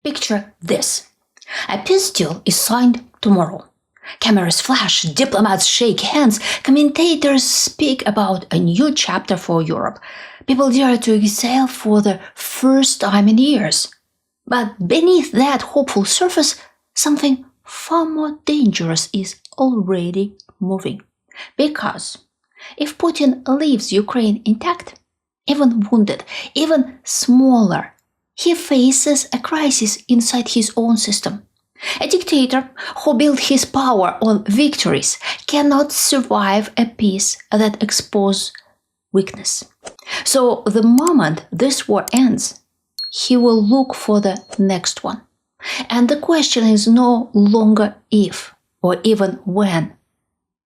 Picture this. A peace deal is signed tomorrow. Cameras flash, diplomats shake hands, commentators speak about a new chapter for Europe. People dare to exhale for the first time in years. But beneath that hopeful surface, something far more dangerous is already moving. Because if Putin leaves Ukraine intact, even wounded, even smaller, he faces a crisis inside his own system. A dictator who built his power on victories cannot survive a peace that exposes weakness. So the moment this war ends, he will look for the next one. And the question is no longer if or even when,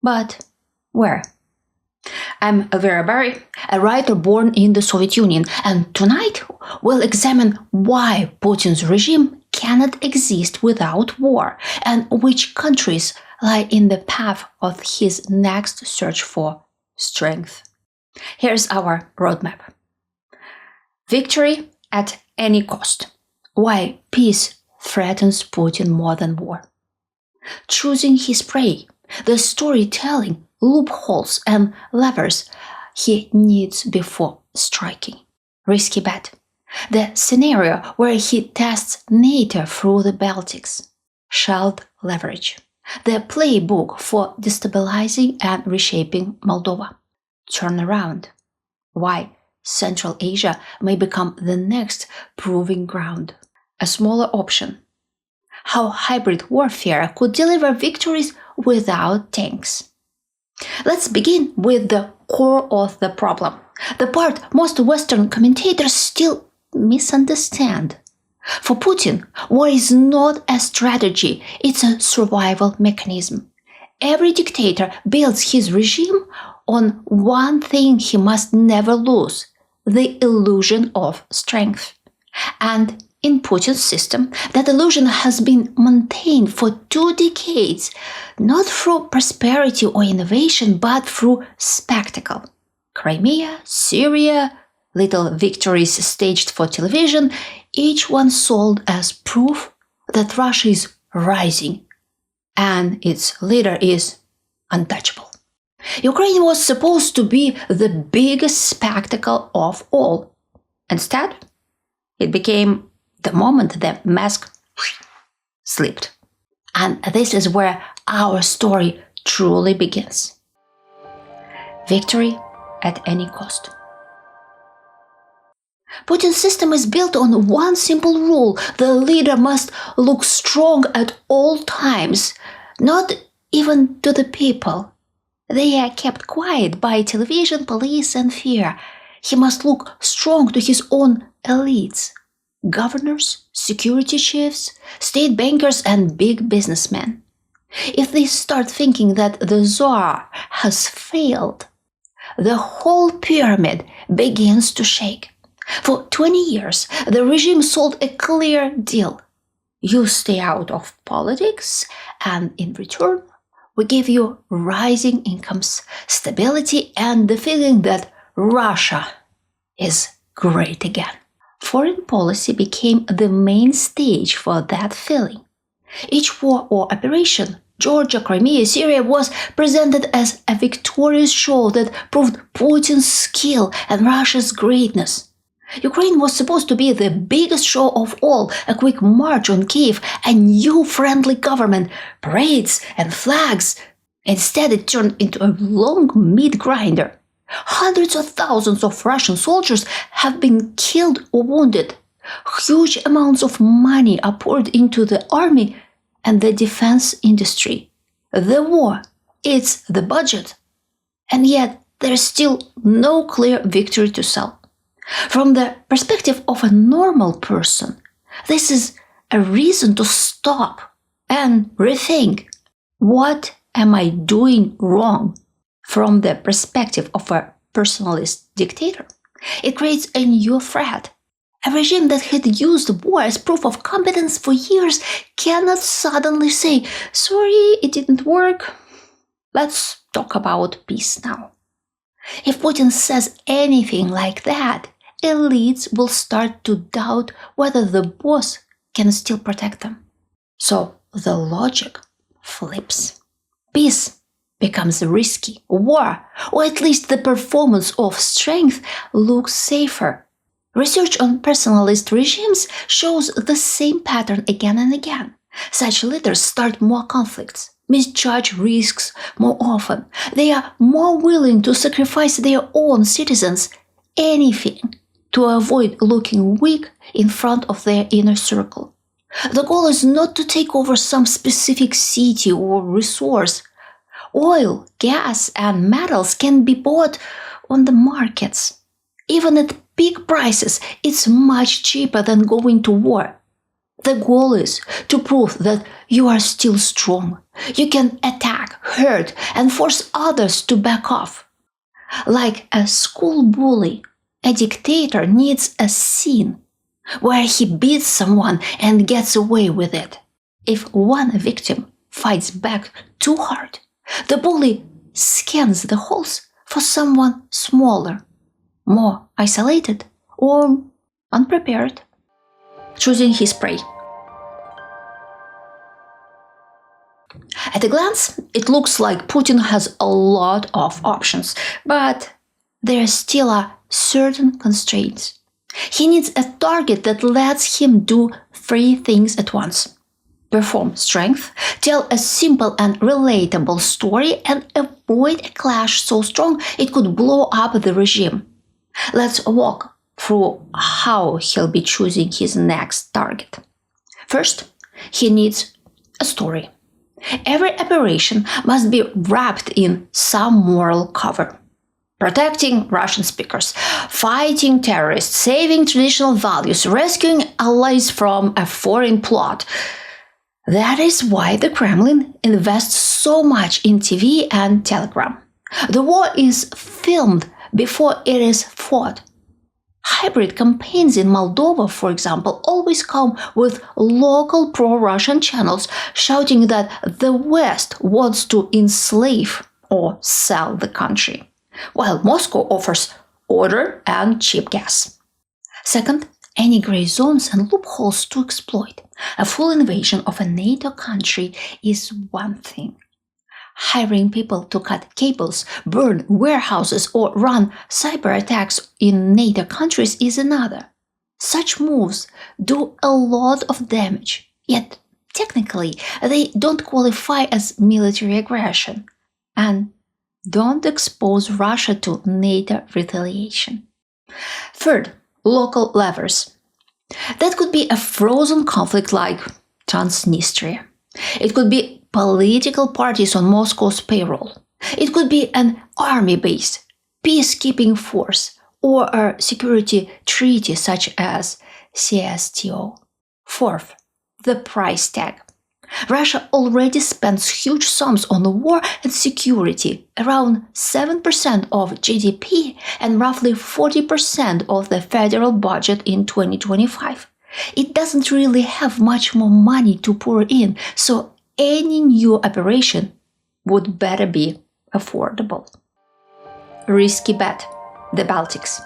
but where. I'm Elvira Bary, a writer born in the Soviet Union, and tonight we'll examine why Putin's regime cannot exist without war and which countries lie in the path of his next search for strength. Here's our roadmap. Victory at any cost. Why peace threatens Putin more than war. Choosing his prey. The storytelling, loopholes and levers he needs before striking. Risky bet. The scenario where he tests NATO through the Baltics. Shelved Leverage. The playbook for destabilizing and reshaping Moldova. Turnaround. Why Central Asia may become the next proving ground. A smaller option. How hybrid warfare could deliver victories without tanks. Let's begin with the core of the problem, the part most Western commentators still misunderstand. For Putin, war is not a strategy, it's a survival mechanism. Every dictator builds his regime on one thing he must never lose, the illusion of strength. And in Putin's system, that illusion has been maintained for 2 decades, not through prosperity or innovation, but through spectacle. Crimea, Syria, little victories staged for television, each one sold as proof that Russia is rising and its leader is untouchable. Ukraine was supposed to be the biggest spectacle of all. Instead, it became the moment the mask slipped. And this is where our story truly begins. Victory at any cost. Putin's system is built on one simple rule: the leader must look strong at all times, not even to the people. They are kept quiet by television, police, and fear. He must look strong to his own elites. Governors, security chiefs, state bankers, and big businessmen. If they start thinking that the Tsar has failed, the whole pyramid begins to shake. For 20 years, the regime sold a clear deal. You stay out of politics, and in return, we give you rising incomes, stability, and the feeling that Russia is great again. Foreign policy became the main stage for that feeling. Each war or operation, Georgia, Crimea, Syria, was presented as a victorious show that proved Putin's skill and Russia's greatness. Ukraine was supposed to be the biggest show of all, a quick march on Kiev, a new friendly government, parades and flags. Instead, it turned into a long meat grinder. Hundreds of thousands of Russian soldiers have been killed or wounded. Huge amounts of money are poured into the army and the defense industry. The war, it's the budget. And yet, there's still no clear victory to sell. From the perspective of a normal person, this is a reason to stop and rethink. What am I doing wrong? From the perspective of a personalist dictator, it creates a new threat. A regime that had used war as proof of competence for years cannot suddenly say, sorry, it didn't work. Let's talk about peace now. If Putin says anything like that, elites will start to doubt whether the boss can still protect them. So the logic flips. Peace becomes risky. War, or at least the performance of strength, looks safer. Research on personalist regimes shows the same pattern again and again. Such leaders start more conflicts, misjudge risks more often. They are more willing to sacrifice their own citizens, anything, to avoid looking weak in front of their inner circle. The goal is not to take over some specific city or resource. Oil, gas, and metals can be bought on the markets. Even at big prices, it's much cheaper than going to war. The goal is to prove that you are still strong. You can attack, hurt, and force others to back off. Like a school bully, a dictator needs a scene where he beats someone and gets away with it. If one victim fights back too hard, the bully scans the halls for someone smaller, more isolated, or unprepared, choosing his prey. At a glance, it looks like Putin has a lot of options, but there still are certain constraints. He needs a target that lets him do 3 things at once. Perform strength, tell a simple and relatable story, and avoid a clash so strong it could blow up the regime. Let's walk through how he'll be choosing his next target. First, he needs a story. Every operation must be wrapped in some moral cover. Protecting Russian speakers, fighting terrorists, saving traditional values, rescuing allies from a foreign plot. That is why the Kremlin invests so much in TV and telegram. The war is filmed before it is fought. Hybrid campaigns in Moldova, for example, always come with local pro-Russian channels shouting that the West wants to enslave or sell the country, while Moscow offers order and cheap gas. Second, any gray zones and loopholes to exploit. A full invasion of a NATO country is one thing. Hiring people to cut cables, burn warehouses, or run cyber attacks in NATO countries is another. Such moves do a lot of damage, yet technically they don't qualify as military aggression and don't expose Russia to NATO retaliation. Third, local levers. That could be a frozen conflict like Transnistria. It could be political parties on Moscow's payroll. It could be an army base, peacekeeping force, or a security treaty such as CSTO. Fourth, the price tag. Russia already spends huge sums on the war and security, around 7% of GDP and roughly 40% of the federal budget in 2025. It doesn't really have much more money to pour in, so any new operation would better be affordable. Risky bet, the Baltics.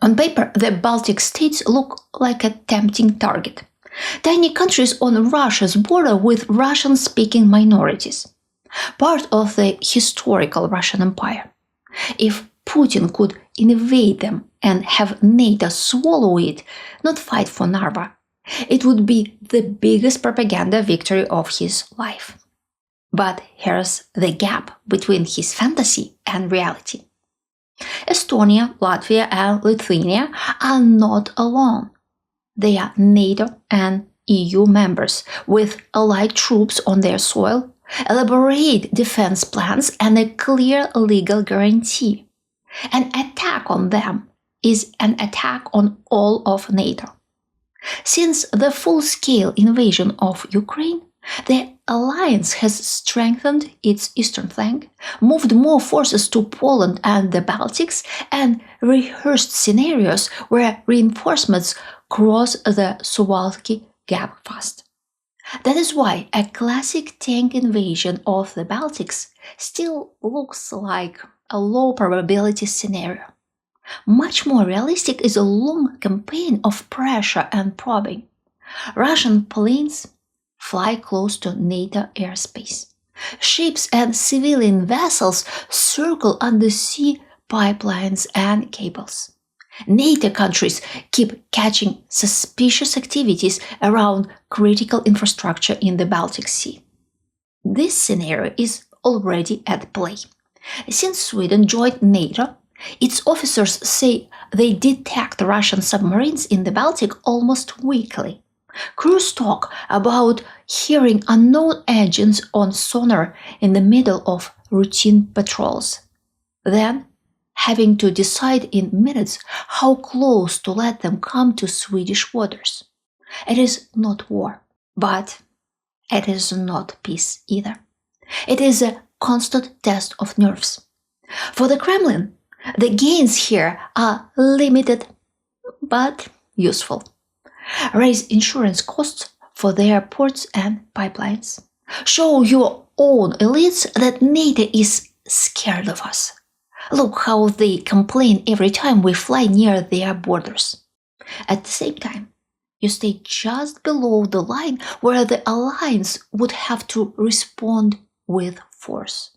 On paper, the Baltic states look like a tempting target. Tiny countries on Russia's border with Russian-speaking minorities. Part of the historical Russian Empire. If Putin could invade them and have NATO swallow it, not fight for Narva, it would be the biggest propaganda victory of his life. But here's the gap between his fantasy and reality. Estonia, Latvia, and Lithuania are not alone. They are NATO and EU members with allied troops on their soil, elaborate defense plans, and a clear legal guarantee. An attack on them is an attack on all of NATO. Since the full-scale invasion of Ukraine, the alliance has strengthened its eastern flank, moved more forces to Poland and the Baltics, and rehearsed scenarios where reinforcements cross the Suwalki Gap fast. That is why a classic tank invasion of the Baltics still looks like a low-probability scenario. Much more realistic is a long campaign of pressure and probing. Russian planes fly close to NATO airspace. Ships and civilian vessels circle undersea pipelines and cables. NATO countries keep catching suspicious activities around critical infrastructure in the Baltic Sea. This scenario is already at play. Since Sweden joined NATO, its officers say they detect Russian submarines in the Baltic almost weekly. Crews talk about hearing unknown agents on sonar in the middle of routine patrols. Then, having to decide in minutes how close to let them come to Swedish waters. It is not war, but it is not peace either. It is a constant test of nerves. For the Kremlin, the gains here are limited but useful. Raise insurance costs for their ports and pipelines. Show your own elites that NATO is scared of us. Look how they complain every time we fly near their borders. At the same time, you stay just below the line where the alliance would have to respond with force.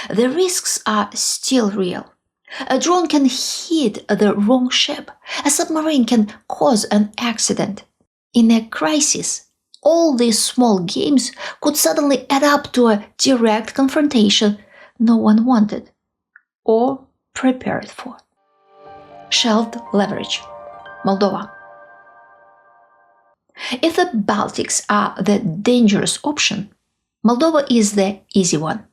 The risks are still real. A drone can hit the wrong ship. A submarine can cause an accident. In a crisis, all these small games could suddenly add up to a direct confrontation no one wanted or prepared for. Shelved Leverage, Moldova. If the Baltics are the dangerous option, Moldova is the easy one.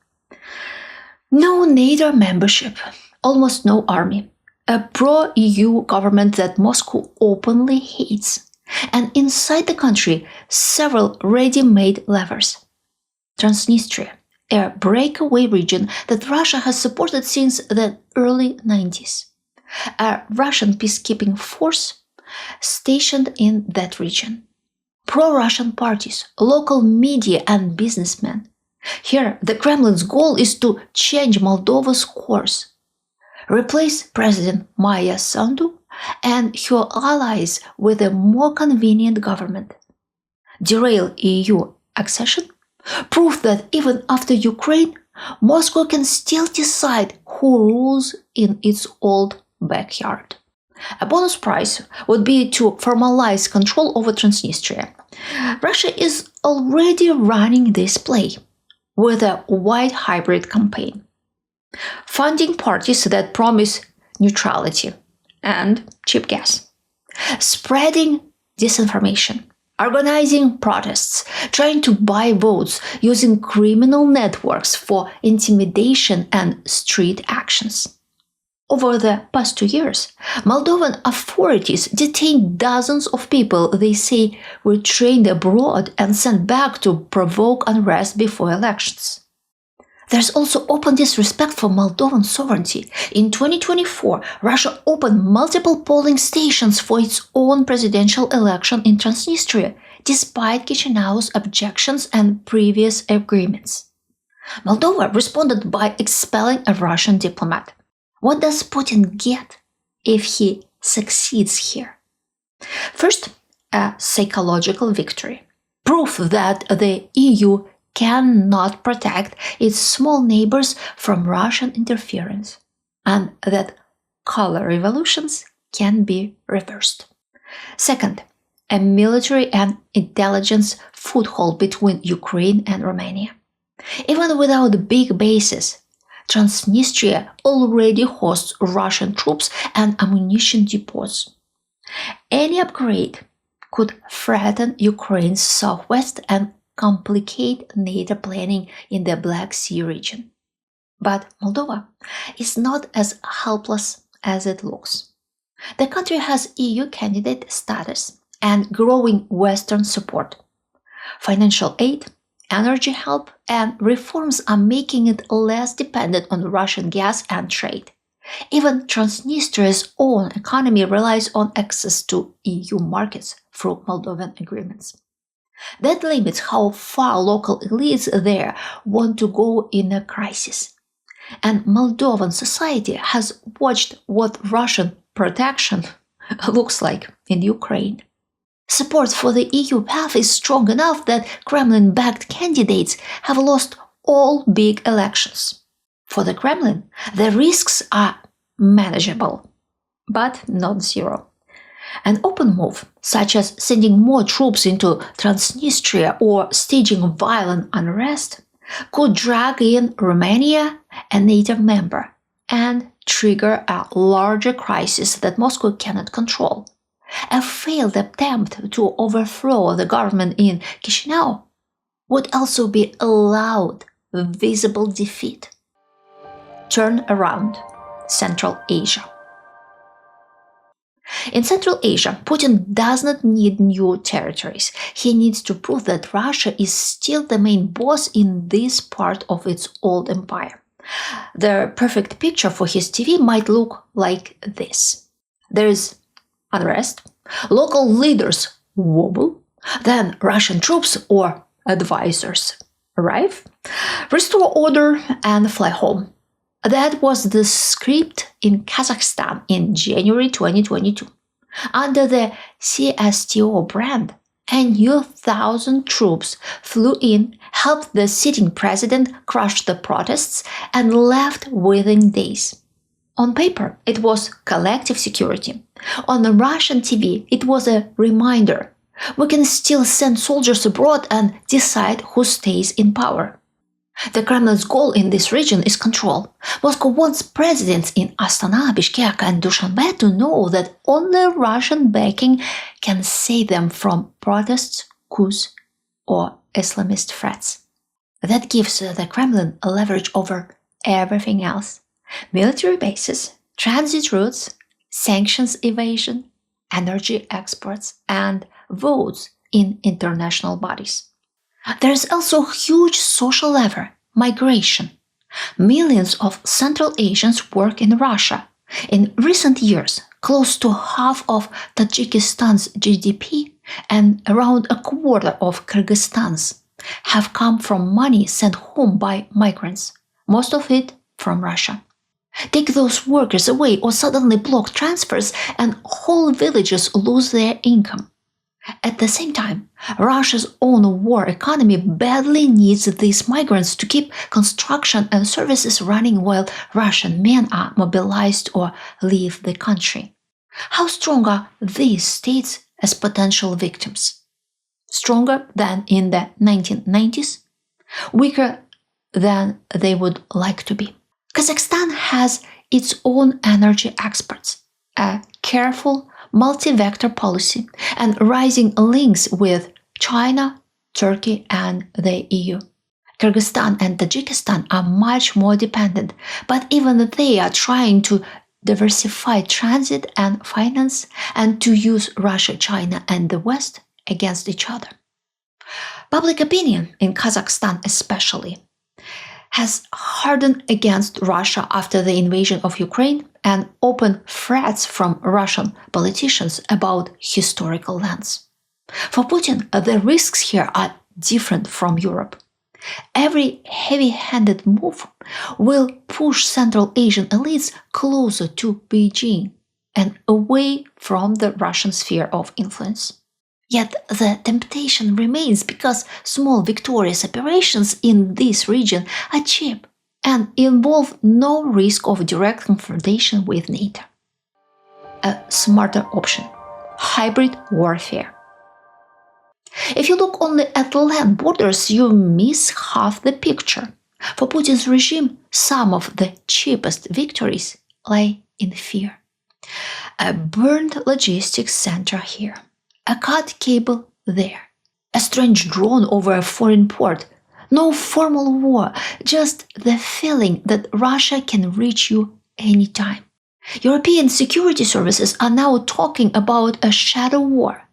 No NATO membership, almost no army, a pro-EU government that Moscow openly hates, and inside the country, several ready-made levers. Transnistria, a breakaway region that Russia has supported since the early 90s. A Russian peacekeeping force stationed in that region. Pro-Russian parties, local media and businessmen. Here, the Kremlin's goal is to change Moldova's course. Replace President Maya Sandu and her allies with a more convenient government. Derail EU accession. Prove that even after Ukraine, Moscow can still decide who rules in its old backyard. A bonus prize would be to formalize control over Transnistria. Russia is already running this play with a wide hybrid campaign. Funding parties that promise neutrality and cheap gas. Spreading disinformation. Organizing protests, trying to buy votes using criminal networks for intimidation and street actions. Over the past 2 years, Moldovan authorities detained dozens of people they say were trained abroad and sent back to provoke unrest before elections. There's also open disrespect for Moldovan sovereignty. In 2024, Russia opened multiple polling stations for its own presidential election in Transnistria, despite Chisinau's objections and previous agreements. Moldova responded by expelling a Russian diplomat. What does Putin get if he succeeds here? First, a psychological victory. Proof that the EU cannot protect its small neighbors from Russian interference, and that color revolutions can be reversed. Second, a military and intelligence foothold between Ukraine and Romania. Even without big bases, Transnistria already hosts Russian troops and ammunition depots. Any upgrade could threaten Ukraine's southwest and complicate NATO planning in the Black Sea region. But Moldova is not as helpless as it looks. The country has EU candidate status and growing Western support. Financial aid, energy help, and reforms are making it less dependent on Russian gas and trade. Even Transnistria's own economy relies on access to EU markets through Moldovan agreements. That limits how far local elites there want to go in a crisis. And Moldovan society has watched what Russian protection looks like in Ukraine. Support for the EU path is strong enough that Kremlin-backed candidates have lost all big elections. For the Kremlin, the risks are manageable, but not zero. An open move, such as sending more troops into Transnistria or staging violent unrest, could drag in Romania, a NATO member, and trigger a larger crisis that Moscow cannot control. A failed attempt to overthrow the government in Chisinau would also be a loud, visible defeat. Turn around, Central Asia. In Central Asia, Putin does not need new territories. He needs to prove that Russia is still the main boss in this part of its old empire. The perfect picture for his TV might look like this. There is unrest, local leaders wobble, then Russian troops or advisors arrive, restore order, and fly home. That was the script in Kazakhstan in January 2022. Under the CSTO brand, a new 1,000 troops flew in, helped the sitting president crush the protests, and left within days. On paper, it was collective security. On the Russian TV, it was a reminder. We can still send soldiers abroad and decide who stays in power. The Kremlin's goal in this region is control. Moscow wants presidents in Astana, Bishkek, and Dushanbe to know that only Russian backing can save them from protests, coups, or Islamist threats. That gives the Kremlin a leverage over everything else. Military bases, transit routes, sanctions evasion, energy exports, and votes in international bodies. There is also a huge social lever, migration. Millions of Central Asians work in Russia. In recent years, close to half of Tajikistan's GDP and around a quarter of Kyrgyzstan's have come from money sent home by migrants, most of it from Russia. Take those workers away or suddenly block transfers and whole villages lose their income. At the same time, Russia's own war economy badly needs these migrants to keep construction and services running while Russian men are mobilized or leave the country. How strong are these states as potential victims? Stronger than in the 1990s? Weaker than they would like to be. Kazakhstan has its own energy experts, a careful multi-vector policy, and rising links with China, Turkey, and the EU. Kyrgyzstan and Tajikistan are much more dependent, but even they are trying to diversify transit and finance and to use Russia, China, and the West against each other. Public opinion in Kazakhstan especially has hardened against Russia after the invasion of Ukraine and open threats from Russian politicians about historical lands. For Putin, the risks here are different from Europe. Every heavy-handed move will push Central Asian elites closer to Beijing and away from the Russian sphere of influence. Yet the temptation remains because small victorious operations in this region are cheap and involve no risk of direct confrontation with NATO. A smarter option: hybrid warfare. If you look only at land borders, you miss half the picture. For Putin's regime, some of the cheapest victories lie in fear. A burned logistics center here, a cut cable there, a strange drone over a foreign port. No formal war, just the feeling that Russia can reach you anytime. European security services are now talking about a shadow war.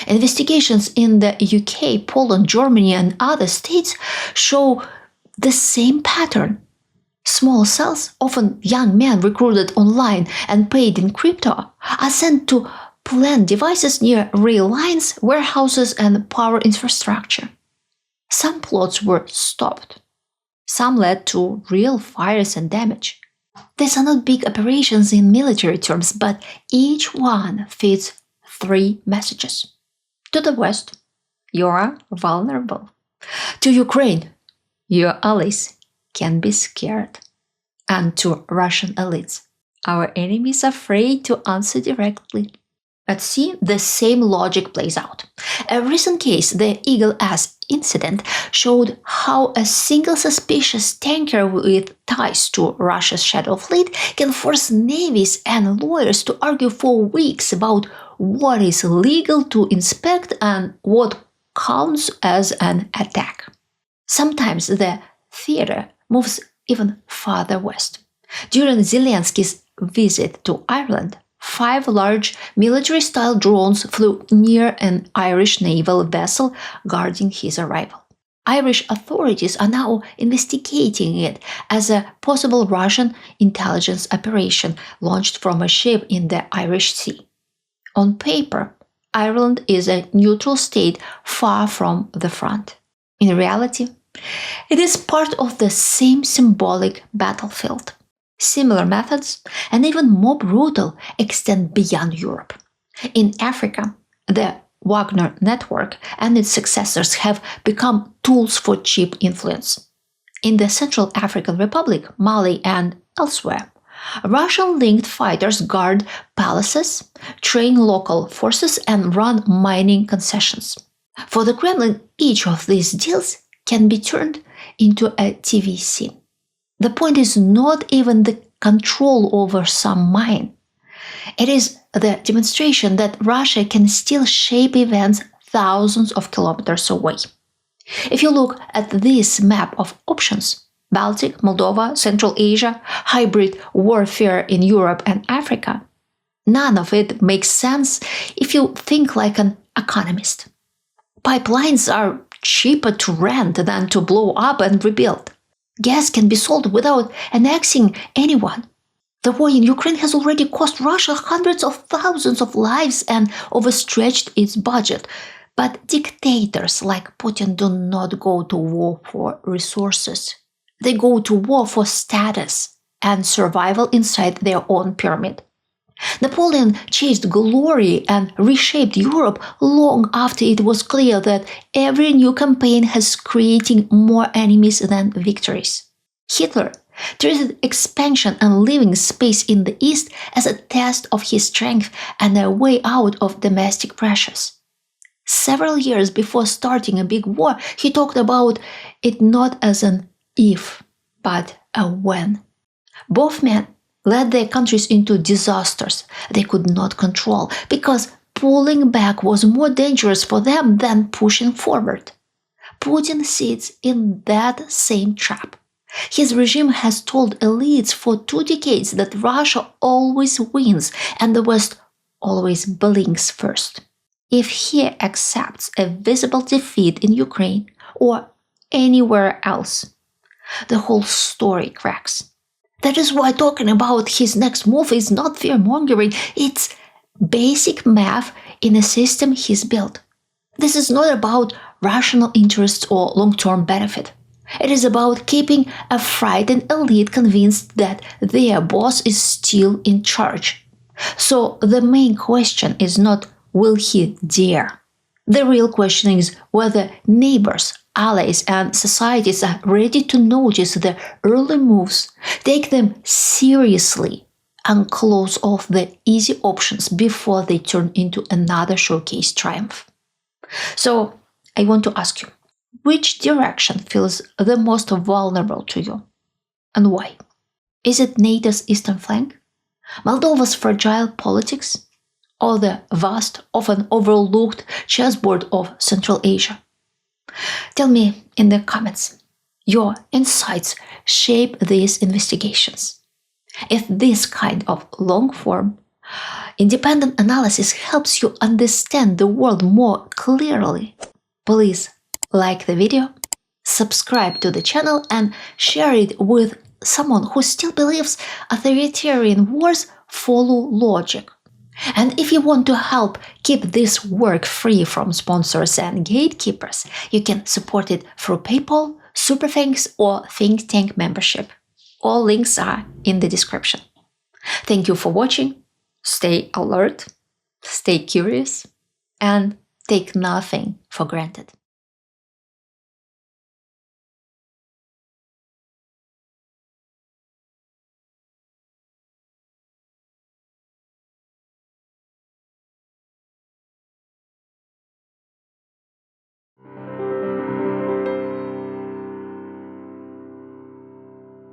Investigations in the UK, Poland, Germany, and other states show the same pattern. Small cells, often young men recruited online and paid in crypto, are sent to plant devices near rail lines, warehouses, and power infrastructure. Some plots were stopped. Some led to real fires and damage. These are not big operations in military terms, but each one fits three messages. To the West, you are vulnerable. To Ukraine, your allies can be scared. And to Russian elites, our enemies are afraid to answer directly. But see, the same logic plays out. A recent case, the Eagle Ass incident, showed how a single suspicious tanker with ties to Russia's shadow fleet can force navies and lawyers to argue for weeks about what is legal to inspect and what counts as an attack. Sometimes the theater moves even farther west. During Zelensky's visit to Ireland, 5 large military-style drones flew near an Irish naval vessel guarding his arrival. Irish authorities are now investigating it as a possible Russian intelligence operation launched from a ship in the Irish Sea. On paper, Ireland is a neutral state far from the front. In reality, it is part of the same symbolic battlefield. Similar methods, and even more brutal, extend beyond Europe. In Africa, the Wagner network and its successors have become tools for cheap influence. In the Central African Republic, Mali, and elsewhere, Russian-linked fighters guard palaces, train local forces, and run mining concessions. For the Kremlin, each of these deals can be turned into a TV scene. The point is not even the control over some mine. It is the demonstration that Russia can still shape events thousands of kilometers away. If you look at this map of options, Baltic, Moldova, Central Asia, hybrid warfare in Europe and Africa, none of it makes sense if you think like an economist. Pipelines are cheaper to rent than to blow up and rebuild. Gas can be sold without annexing anyone. The war in Ukraine has already cost Russia hundreds of thousands of lives and overstretched its budget. But dictators like Putin do not go to war for resources. They go to war for status and survival inside their own pyramid. Napoleon chased glory and reshaped Europe long after it was clear that every new campaign has creating more enemies than victories. Hitler treated expansion and living space in the East as a test of his strength and a way out of domestic pressures. Several years before starting a big war, he talked about it not as an if, but a when. Both men led their countries into disasters they could not control because pulling back was more dangerous for them than pushing forward. Putin sits in that same trap. His regime has told elites for 2 decades that Russia always wins and the West always blinks first. If he accepts a visible defeat in Ukraine or anywhere else, the whole story cracks. That is why talking about his next move is not fear-mongering, it's basic math in a system he's built. This is not about rational interests or long-term benefit. It is about keeping a frightened elite convinced that their boss is still in charge. So the main question is not will he dare? The real question is whether neighbors, allies, and societies are ready to notice the early moves, take them seriously, and close off the easy options before they turn into another showcase triumph. So, I want to ask you, which direction feels the most vulnerable to you, and why? Is it NATO's eastern flank, Moldova's fragile politics, or the vast, often overlooked chessboard of Central Asia? Tell me in the comments. Your insights shape these investigations. If this kind of long-form, independent analysis helps you understand the world more clearly, please like the video, subscribe to the channel, and share it with someone who still believes authoritarian wars follow logic. And if you want to help keep this work free from sponsors and gatekeepers, you can support it through PayPal, superthanks, or think tank membership. All links are in the description. Thank you for watching. Stay alert, stay curious, and take nothing for granted.